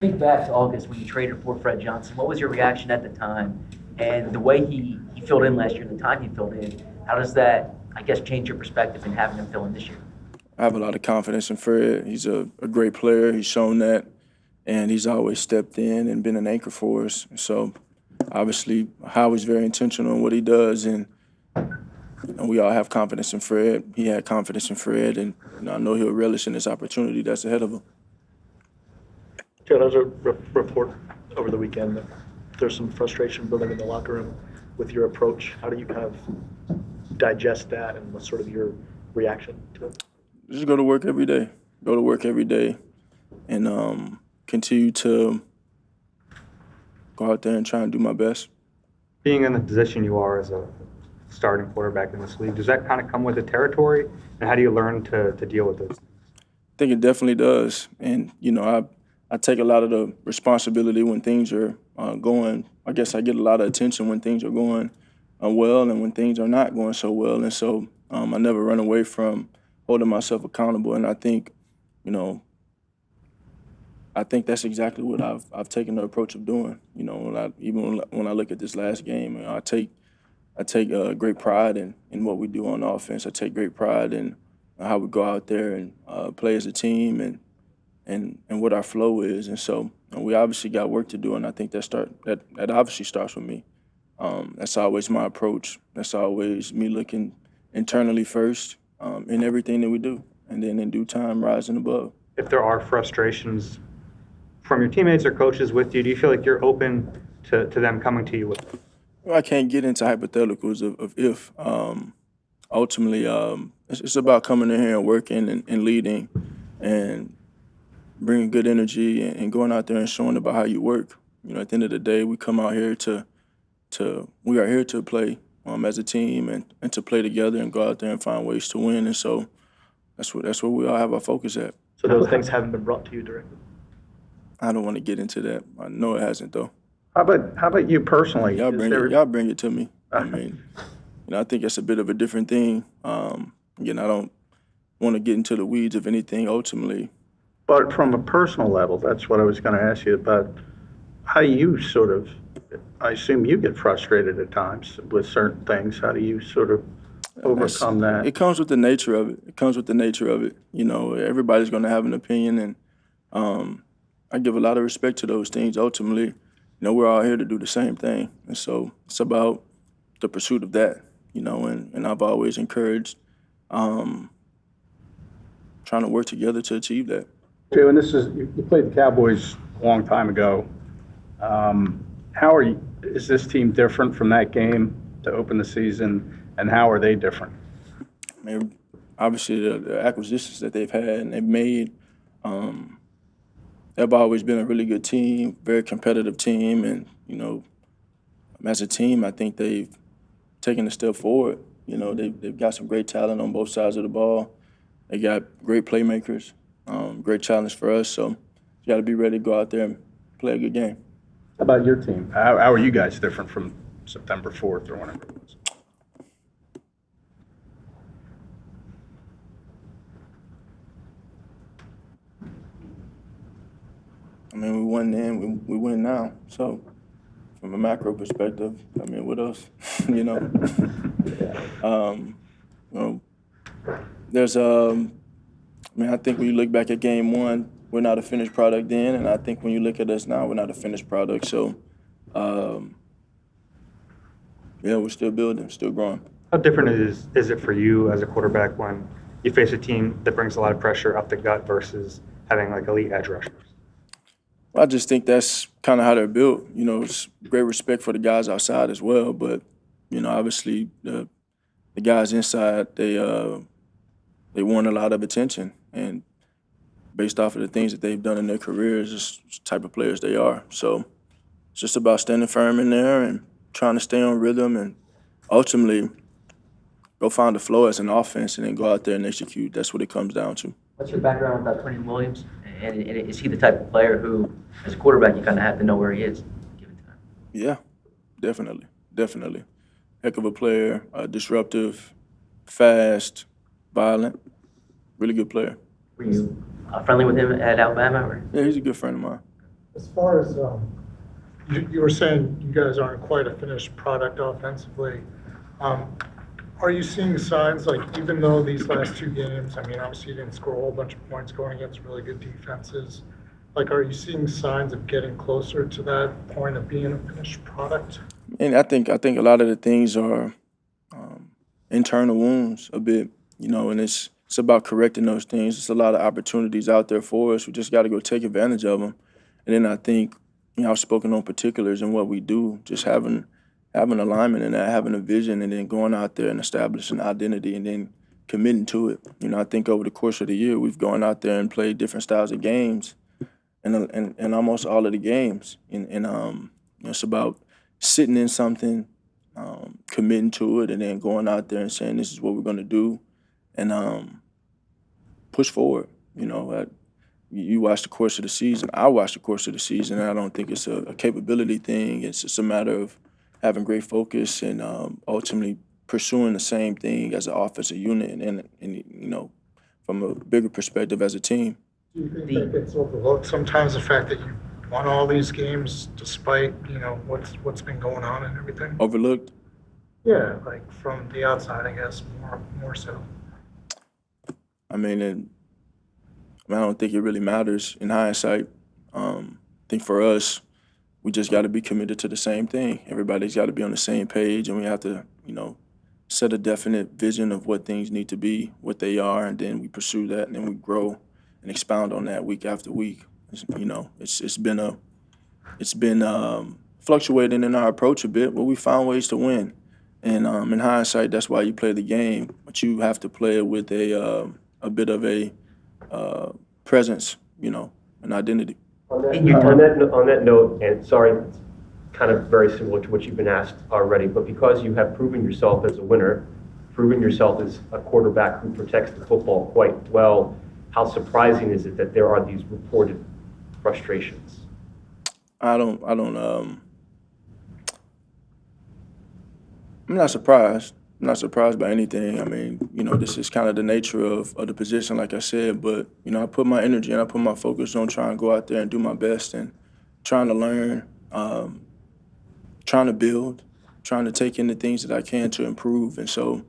Think back to August when you traded for Fred Johnson. What was your reaction at the time? And the way he filled in last year, the time he filled in, how does that, I guess, change your perspective in having him fill in this year? I have a lot of confidence in Fred. He's a great player. He's shown that, and he's always stepped in and been an anchor for us. So, obviously, Howie's very intentional in what he does, and we all have confidence in Fred. He had confidence in Fred, and I know he'll relish in this opportunity that's ahead of him. Yeah, there was a report over the weekend that there's some frustration building in the locker room with your approach. How do you kind of digest that, and what's sort of your reaction to it? Just go to work every day. Go to work every day, and continue to go out there and try and do my best. Being in the position you are as a starting quarterback in this league, does that kind of come with the territory? And how do you learn to deal with those? I think it definitely does, and I take a lot of the responsibility when things are going. I guess I get a lot of attention when things are going well and when things are not going so well. And so I never run away from holding myself accountable. And I think, you know, I think that's exactly what I've taken the approach of doing. When I look at this last game, I take great pride in what we do on offense. I take great pride in how we go out there and play as a team and what our flow is. And so we obviously got work to do, and I think that obviously starts with me. That's always my approach. That's always me looking internally first in everything that we do, and then in due time rising above. If there are frustrations from your teammates or coaches with you, do you feel like you're open to them coming to you with? Well, I can't get into hypotheticals of if. Ultimately, it's about coming in here and working and leading and bringing good energy and going out there and showing about how you work. At the end of the day, we come out here we are here to play as a team and to play together and go out there and find ways to win. And so that's where we all have our focus at. So those things haven't been brought to you directly. I don't want to get into that. I know it hasn't though. How about you personally? Y'all bring it to me. I mean, I think it's a bit of a different thing. Again, I don't want to get into the weeds of anything ultimately. But from a personal level, that's what I was going to ask you about. How do you sort of, I assume you get frustrated at times with certain things. How do you sort of overcome that? It comes with the nature of it. It comes with the nature of it. Everybody's going to have an opinion, and I give a lot of respect to those things. Ultimately, we're all here to do the same thing, and so it's about the pursuit of that. And I've always encouraged trying to work together to achieve that. Jay, and you played the Cowboys a long time ago. Is this team different from that game to open the season, and how are they different? I mean, obviously the acquisitions that they've had and they've made, they've always been a really good team, very competitive team, and as a team, I think they've taken a step forward. They've got some great talent on both sides of the ball. They got great playmakers. Great challenge for us, so you got to be ready to go out there and play a good game. How about your team? How are you guys different from September 4th or whenever it was? I mean, we won then, we win now. So, from a macro perspective, I mean, what else? There's I think when you look back at game one, we're not a finished product then, and I think when you look at us now, we're not a finished product. So, we're still building, still growing. How different is it for you as a quarterback when you face a team that brings a lot of pressure up the gut versus having like elite edge rushers? I just think that's kind of how they're built. It's great respect for the guys outside as well, but obviously the guys inside they want a lot of attention, and based off of the things that they've done in their careers, just the type of players they are. So it's just about standing firm in there and trying to stay on rhythm and ultimately go find the flow as an offense and then go out there and execute. That's what it comes down to. What's your background with Quentin Williams? And is he the type of player who, as a quarterback, you kind of have to know where he is given time? Yeah, definitely. Heck of a player, disruptive, fast, violent, really good player. Were you friendly with him at Alabama? Or? Yeah, he's a good friend of mine. As far as, you were saying you guys aren't quite a finished product offensively. Are you seeing signs, like, even though these last two games, I mean, obviously you didn't score a whole bunch of points going against really good defenses, like, are you seeing signs of getting closer to that point of being a finished product? And I think a lot of the things are internal wounds a bit, and it's about correcting those things. There's a lot of opportunities out there for us. We just got to go take advantage of them. And then I think, I've spoken on particulars and what we do, just having alignment in that, having a vision, and then going out there and establishing identity and then committing to it. I think over the course of the year, we've gone out there and played different styles of games and almost all of the games. And it's about sitting in something, committing to it, and then going out there and saying, this is what we're going to do, and push forward. You watch the course of the season. I watch the course of the season, and I don't think it's a capability thing. It's just a matter of having great focus and ultimately pursuing the same thing as an offensive unit and from a bigger perspective as a team. Do you think that gets overlooked sometimes, the fact that you won all these games despite, what's been going on and everything? Overlooked? Yeah, like from the outside, I guess, more so. I don't think it really matters in hindsight. I think for us, we just got to be committed to the same thing. Everybody's got to be on the same page, and we have to, set a definite vision of what things need to be, what they are, and then we pursue that, and then we grow and expound on that week after week. It's been fluctuating in our approach a bit, but we found ways to win. And in hindsight, that's why you play the game, but you have to play it with a bit of a presence, an identity. On that note, and sorry, it's kind of very similar to what you've been asked already, but because you have proven yourself as a winner, proven yourself as a quarterback who protects the football quite well, how surprising is it that there are these reported frustrations? I'm not surprised. I'm not surprised by anything. This is kind of the nature of the position, like I said, but, I put my energy and I put my focus on trying to go out there and do my best and trying to learn, trying to build, trying to take in the things that I can to improve. And so,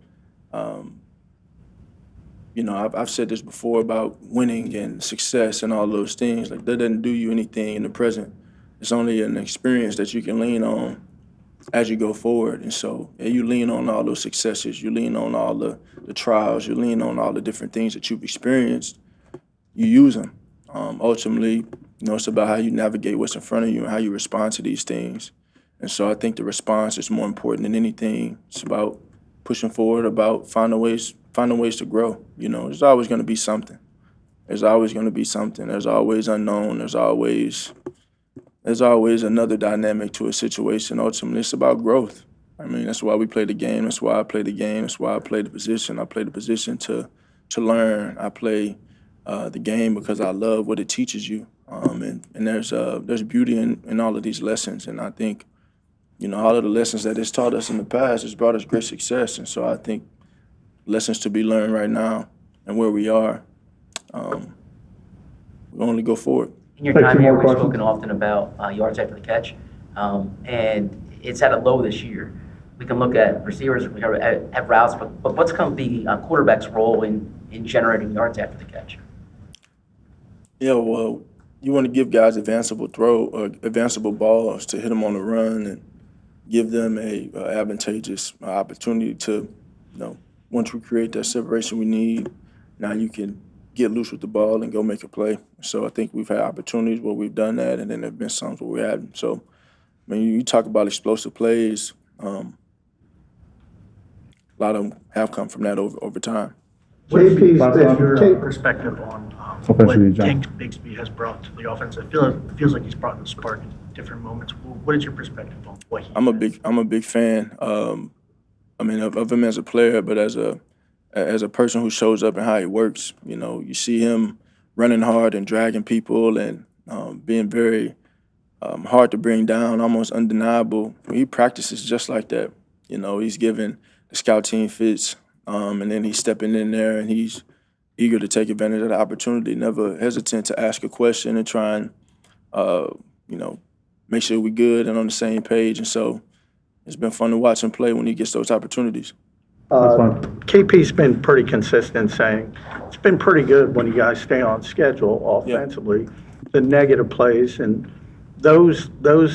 I've said this before about winning and success and all those things. Like, that doesn't do you anything in the present. It's only an experience that you can lean on as you go forward. And so you lean on all those successes, you lean on all the trials, you lean on all the different things that you've experienced, you use them. Ultimately, it's about how you navigate what's in front of you and how you respond to these things. And so I think the response is more important than anything. It's about pushing forward, about finding ways to grow. There's always going to be something. There's always going to be something. There's always unknown. There's always another dynamic to a situation. Ultimately, it's about growth. That's why we play the game. That's why I play the game. That's why I play the position. I play the position to learn. I play the game because I love what it teaches you. And there's beauty in all of these lessons. And I think, all of the lessons that it's taught us in the past has brought us great success. And so I think lessons to be learned right now and where we are, we only go forward. In your time here, we've spoken often about yards after the catch, and it's at a low this year. We can look at receivers, we have routes, but what's going to be a quarterback's role in generating yards after the catch? Yeah, well, you want to give guys advanceable balls to hit them on the run and give them a advantageous opportunity to, once we create that separation we need, now you can get loose with the ball and go make a play. So I think we've had opportunities where we've done that, and then there have been some where we hadn't. So, you talk about explosive plays, a lot of them have come from that over time. What is your perspective on what Tank Bigsby has brought to the offense? It feels like he's brought the spark in different moments. What is your perspective on what he has? I'm a big fan. Of him as a player, but as a person who shows up and how he works. You see him running hard and dragging people and being very hard to bring down, almost undeniable. He practices just like that. He's giving the scout team fits, and then he's stepping in there and he's eager to take advantage of the opportunity, never hesitant to ask a question and try and make sure we're good and on the same page. And so it's been fun to watch him play when he gets those opportunities. KP's been pretty consistent saying it's been pretty good when you guys stay on schedule offensively. Yeah. The negative plays and those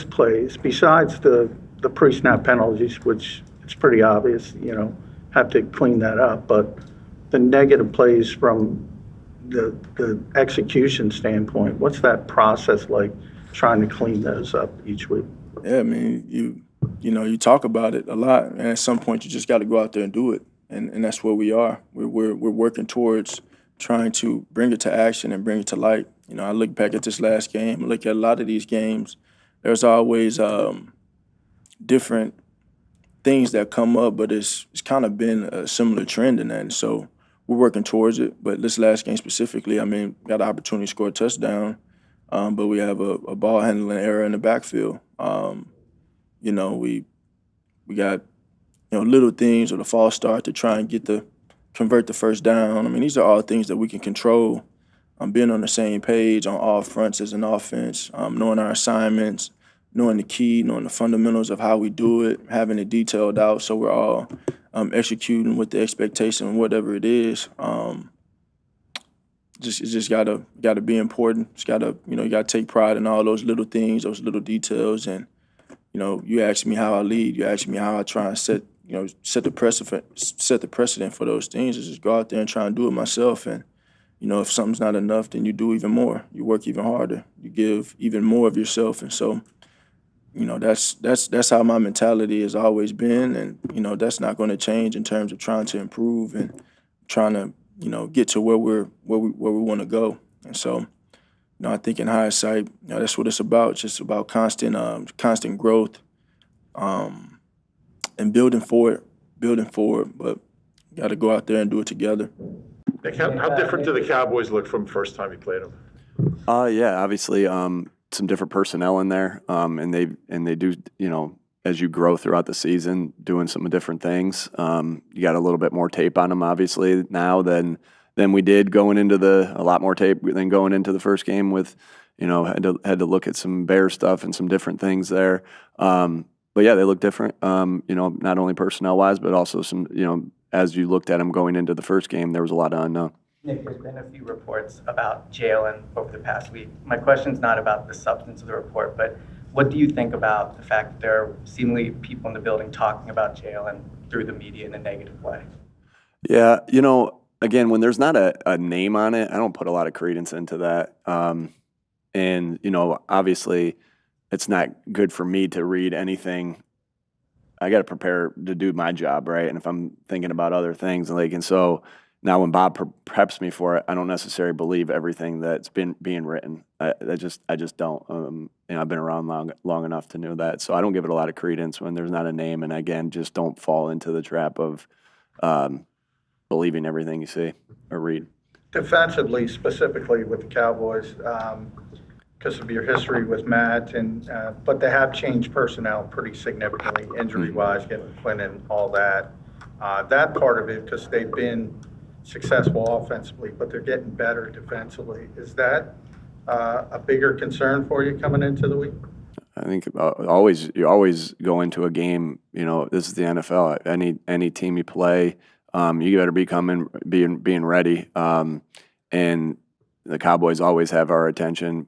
plays, besides the pre-snap penalties, which it's pretty obvious, have to clean that up. But the negative plays from the execution standpoint, what's that process like trying to clean those up each week? Yeah, I mean, you talk about it a lot, and at some point you just got to go out there and do it, and that's where we are. We're working towards trying to bring it to action and bring it to light. I look back at this last game, I look at a lot of these games. There's always different things that come up, but it's kind of been a similar trend in that. And so we're working towards it. But this last game specifically, I mean, got an opportunity to score a touchdown, but we have a ball handling error in the backfield. We got little things or the false start to try and convert the first down. I mean, these are all things that we can control. Being on the same page on all fronts as an offense, knowing our assignments, knowing the key, knowing the fundamentals of how we do it, having it detailed out so we're all executing with the expectation of whatever it is. It's just gotta be important. It's gotta, you gotta take pride in all those little things, those little details. And, you ask me how I lead, you ask me how I try and set the precedent for those things. Is just go out there and try and do it myself. And, if something's not enough, then you do even more. You work even harder. You give even more of yourself. And so, that's how my mentality has always been. And, that's not going to change in terms of trying to improve and trying to, get to where we want to go. And so, I think in hindsight, that's what it's about. It's just about constant growth, and building forward. But you got to go out there and do it together. Nick, how different do the Cowboys look from first time you played them? Yeah, obviously some different personnel in there, and they do, as you grow throughout the season, doing some different things. You got a little bit more tape on them, obviously, now than we did a lot more tape than going into the first game with, had to look at some Bear stuff and some different things there. But yeah, they look different, not only personnel-wise, but also some, as you looked at them going into the first game, there was a lot of unknown. Nick, there's been a few reports about Jalen over the past week. My question's not about the substance of the report, but what do you think about the fact that there are seemingly people in the building talking about Jalen through the media in a negative way? Yeah, again, when there's not a name on it, I don't put a lot of credence into that. And, obviously, it's not good for me to read anything. I got to prepare to do my job, right? And if I'm thinking about other things, and so now when Bob preps me for it, I don't necessarily believe everything that's being written. I just don't. I've been around long enough to know that, so I don't give it a lot of credence when there's not a name. And again, just don't fall into the trap of believing everything you see or read. Defensively, specifically with the Cowboys, because of your history with Matt, but they have changed personnel pretty significantly, injury-wise, getting Quinn and all that. That part of it, because they've been successful offensively, but they're getting better defensively. Is that a bigger concern for you coming into the week? I think you always go into a game. This is the NFL. Any team you play, you better be being ready. And the Cowboys always have our attention.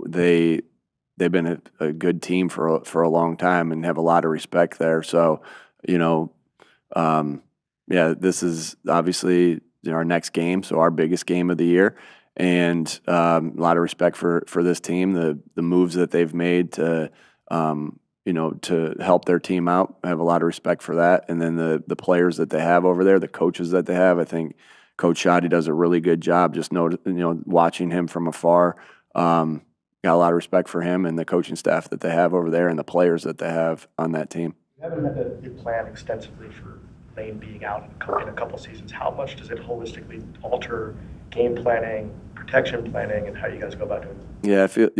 They've been a good team for a long time and have a lot of respect there. So, this is obviously our next game, so our biggest game of the year, and a lot of respect for this team. The moves that they've made to to help their team out, I have a lot of respect for that. And then the players that they have over there, the coaches that they have, I think Coach Shoddy does a really good job. Just watching him from afar, got a lot of respect for him and the coaching staff that they have over there and the players that they have on that team. You haven't had a plan extensively for Lane being out in a couple seasons. How much does it holistically alter game planning, protection planning, and how you guys go about doing it? Yeah, I feel,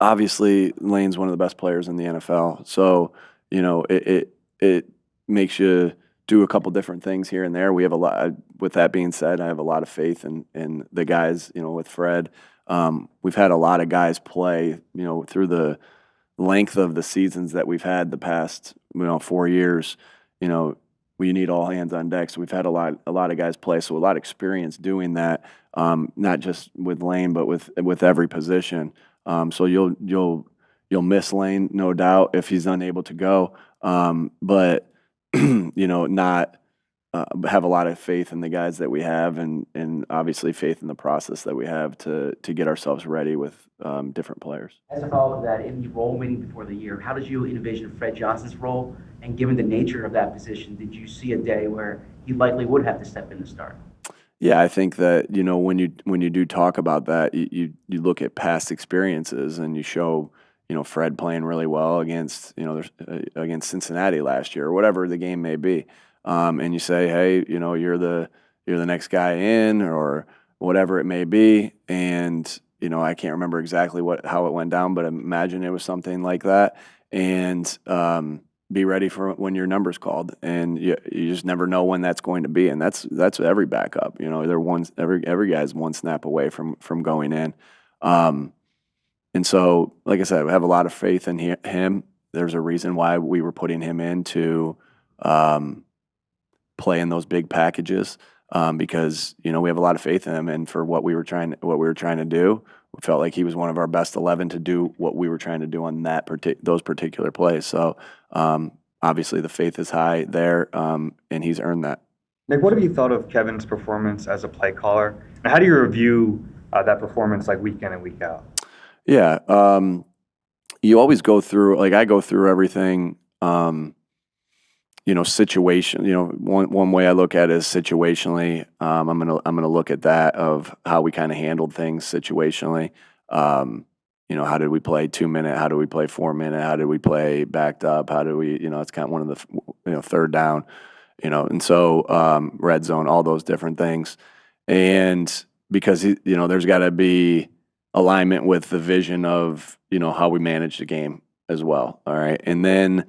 obviously Lane's one of the best players in the NFL. So, it makes you do a couple different things here and there. We have a lot, with that being said, I have a lot of faith in the guys, with Fred, We've had a lot of guys play, through the length of the seasons that we've had the past, 4 years. We need all hands on deck. So we've had a lot of guys play, so a lot of experience doing that, not just with Lane, but with every position. So you'll miss Lane, no doubt, if he's unable to go. But not have a lot of faith in the guys that we have, and obviously faith in the process that we have to get ourselves ready with different players. As a follow-up to that, in the role meeting before the year, how did you envision Fred Johnson's role? And given the nature of that position, did you see a day where he likely would have to step in to start? Yeah, I think that when you do talk about that, you look at past experiences and you show Fred playing really well against against Cincinnati last year or whatever the game may be, and you say, hey, you're the next guy in or whatever it may be, and I can't remember exactly how it went down, but imagine it was something like that, and be ready for when your number's called, and you just never know when that's going to be, and that's every backup. Every guy's one snap away from going in, and so like I said, I have a lot of faith in him. There's a reason why we were putting him in to play in those big packages, because we have a lot of faith in him, and for what we were trying to do, we felt like he was one of our best 11 to do what we were trying to do on those particular plays. So obviously the faith is high there, and he's earned that. Nick, what have you thought of Kevin's performance as a play caller? And how do you review that performance like week in and week out? Yeah, you always go through, I go through everything, situation. One way I look at it is situationally. I'm gonna look at that of how we kind of handled things situationally. How did we play 2-minute? How did we play 4-minute? How did we play backed up? How did we? It's kind of one of the third down. And so red zone, all those different things, and because there's got to be alignment with the vision of how we manage the game as well. All right, and then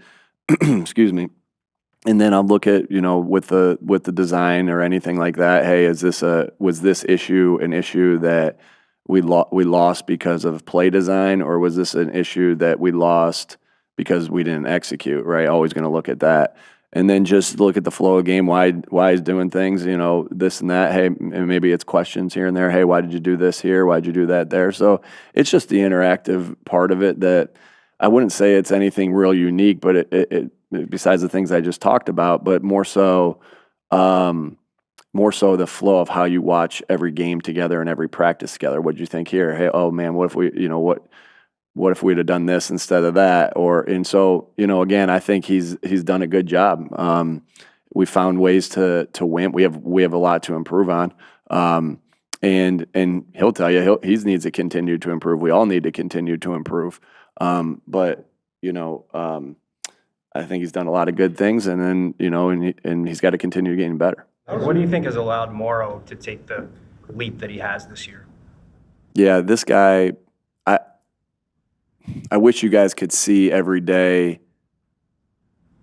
excuse me. And then I'll look at, with the design or anything like that. Hey, was this issue an issue that we lost because of play design, or was this an issue that we lost because we didn't execute? Right, always going to look at that, and then just look at the flow of game. Why he's doing things, this and that. Hey, and maybe it's questions here and there. Hey, why did you do this here? Why did you do that there? So it's just the interactive part of it that I wouldn't say it's anything real unique, but it besides the things I just talked about, but more so the flow of how you watch every game together and every practice together. What do you think here? Hey, oh man, what if we, what if we'd have done this instead of that? And so, again, I think he's done a good job. We found ways to win. We have a lot to improve on. And he'll tell you he needs to continue to improve. We all need to continue to improve. But I think he's done a lot of good things, and then and he's got to continue getting better. What do you think has allowed Morrow to take the leap that he has this year? Yeah, this guy, I wish you guys could see every day.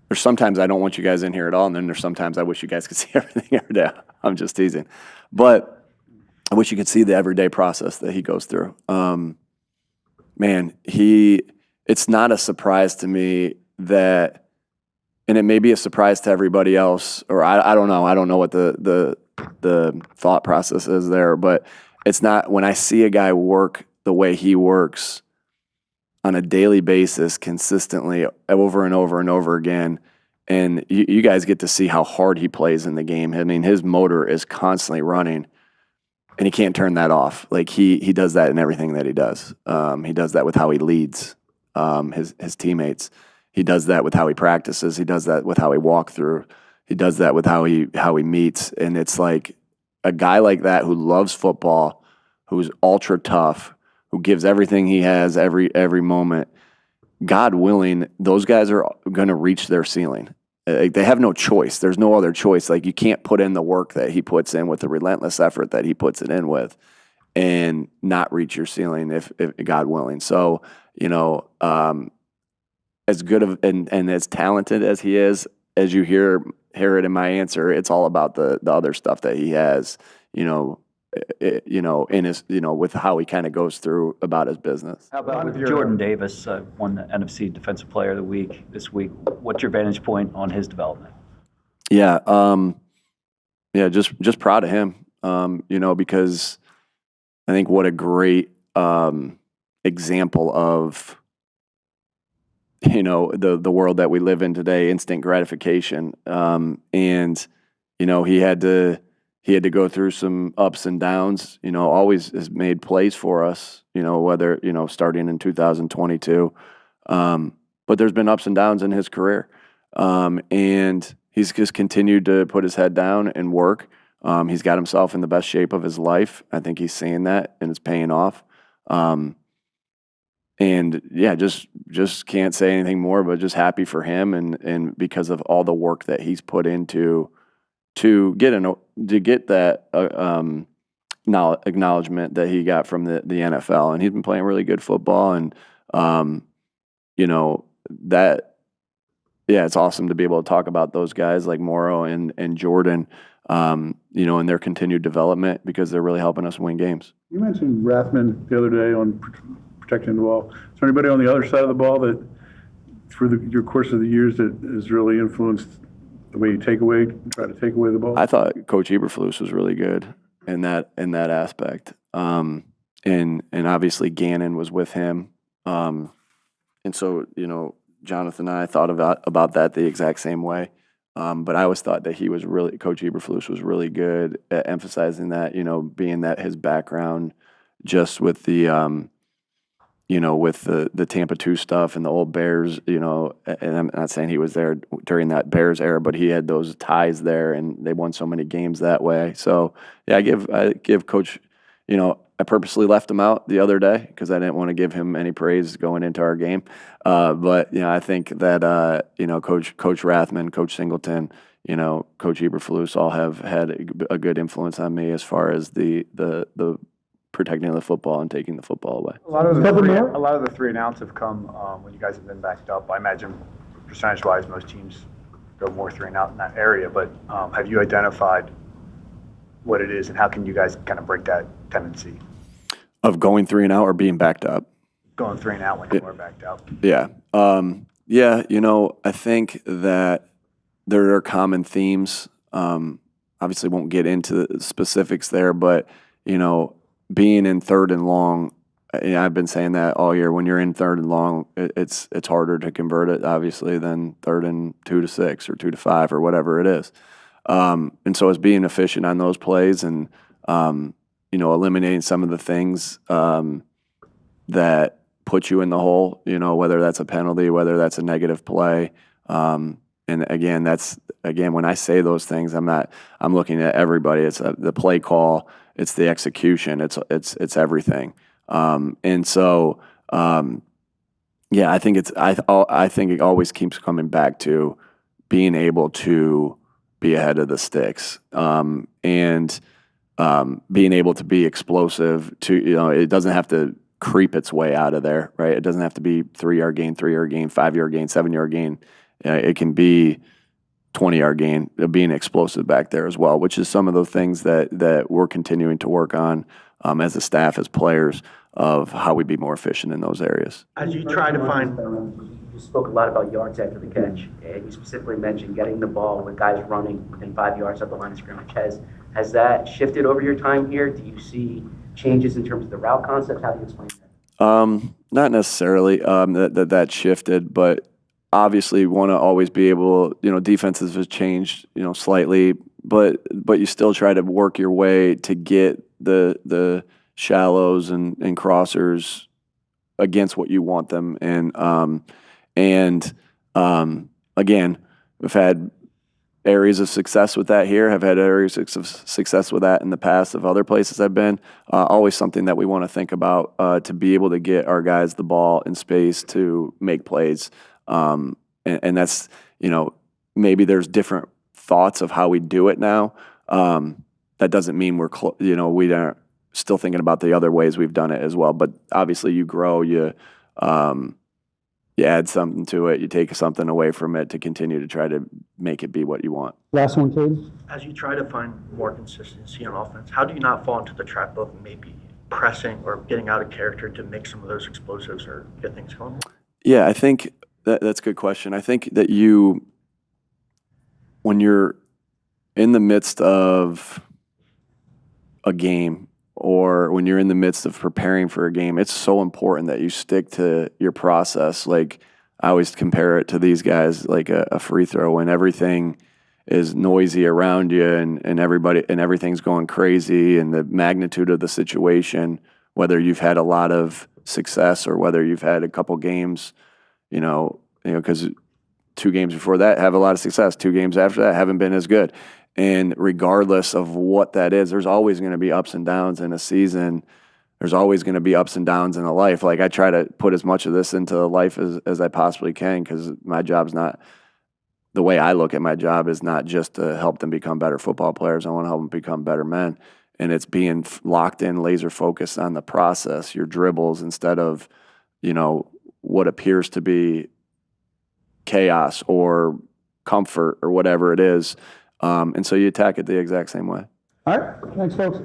There's sometimes I don't want you guys in here at all, and then there's sometimes I wish you guys could see everything every day. I'm just teasing, but I wish you could see the everyday process that he goes through. Man, it's not a surprise to me that, and it may be a surprise to everybody else, or I don't know. I don't know what the thought process is there, but it's not, when I see a guy work the way he works on a daily basis, consistently, over and over and over again, and you guys get to see how hard he plays in the game. I mean, his motor is constantly running, and he can't turn that off. Like he does that in everything that he does. He does that with how he leads his teammates. He does that with how he practices. He does that with how he walks through. He does that with how he meets. And it's like a guy like that who loves football, who's ultra tough, who gives everything he has every moment. God willing, those guys are going to reach their ceiling. They have no choice. There's no other choice. Like, you can't put in the work that he puts in with the relentless effort that he puts it in with and not reach your ceiling if God willing. So, as good of and as talented as he is, as you hear it in my answer, it's all about the other stuff that he has, in his, with how he kind of goes through about his business. How about with Jordan Davis won the NFC Defensive Player of the Week this week. What's your vantage point on his development? Yeah, just proud of him. Because I think what a great example of the world that we live in today, instant gratification. And he had to go through some ups and downs. Always has made plays for us. Whether starting in 2022, but there's been ups and downs in his career, and he's just continued to put his head down and work. He's got himself in the best shape of his life. I think he's seeing that, and it's paying off. And yeah, just can't say anything more, but just happy for him, and because of all the work that he's put into to get that acknowledgement that he got from the NFL, and he's been playing really good football, and that, yeah, it's awesome to be able to talk about those guys like Morrow and Jordan, and their continued development, because they're really helping us win games. You mentioned Rathman the other day on protecting the ball. Is there anybody on the other side of the ball that, through your course of the years, that has really influenced the way you try to take away the ball? I thought Coach Eberflus was really good in that aspect, and obviously Gannon was with him, and so Jonathan and I thought about that the exact same way. But I always thought that Coach Eberflus was really good at emphasizing that, being that his background just with the, with the Tampa 2 stuff and the old Bears, and I'm not saying he was there during that Bears era, but he had those ties there, and they won so many games that way. So yeah, I give Coach, I purposely left him out the other day because I didn't want to give him any praise going into our game. But I think that Coach Rathman, Coach Singleton, Coach Eberflus all have had a good influence on me as far as the protecting the football and taking the football away. A lot of the 3 and outs have come when you guys have been backed up. I imagine percentage-wise, most teams go more 3 and out in that area. But have you identified what it is, and how can you guys kind of break that tendency of going 3 and out or being backed up? Going 3 and out when you are backed up. Yeah. I think that there are common themes. Obviously won't get into the specifics there, but, being in 3rd and long, I've been saying that all year. When you're in 3rd and long, it's harder to convert it, obviously, than 3rd and 2 to 6 or 2 to 5 or whatever it is. And so it's being efficient on those plays and, eliminating some of the things that put you in the hole, whether that's a penalty, whether that's a negative play. And again, when I say those things, I'm looking at everybody. It's the play call, it's the execution, it's everything. And so, I think it always keeps coming back to being able to be ahead of the sticks, and being able to be explosive. It doesn't have to creep its way out of there, right? It doesn't have to be 3-yard gain, 3-yard gain, 5-yard gain, 7-yard gain. It can be 20-yard gain, being explosive back there as well, which is some of the things that we're continuing to work on as a staff, as players, of how we be more efficient in those areas. As you try to find, you spoke a lot about yards after the catch, and you specifically mentioned getting the ball with guys running within 5 yards of the line of scrimmage. Has that shifted over your time here? Do you see changes in terms of the route concept? How do you explain that? Not necessarily that shifted, but obviously want to always be able, defenses have changed, slightly, but you still try to work your way to get the shallows and crossers against what you want them. And again, we've had areas of success with that here, have had areas of success with that in the past of other places I've been. Always something that we want to think about to be able to get our guys the ball in space to make plays. And that's, maybe there's different thoughts of how we do it now. That doesn't mean we aren't still thinking about the other ways we've done it as well. But obviously you grow, you you add something to it, you take something away from it to continue to try to make it be what you want. Last one, Cade. As you try to find more consistency on offense, how do you not fall into the trap of maybe pressing or getting out of character to make some of those explosives or get things going? Yeah, I think that's a good question. I think that when you're in the midst of a game or when you're in the midst of preparing for a game, it's so important that you stick to your process. Like, I always compare it to these guys like a free throw when everything is noisy around you and everything's going crazy and the magnitude of the situation, whether you've had a lot of success or whether you've had a couple games, because 2 games before that have a lot of success. 2 games after that haven't been as good. And regardless of what that is, there's always going to be ups and downs in a season. There's always going to be ups and downs in a life. Like, I try to put as much of this into life as I possibly can, because my job's not, the way I look at my job is not just to help them become better football players. I want to help them become better men. And it's being locked in, laser focused on the process, your dribbles, instead of, what appears to be chaos or comfort or whatever it is. And so you attack it the exact same way. All right, thanks, folks.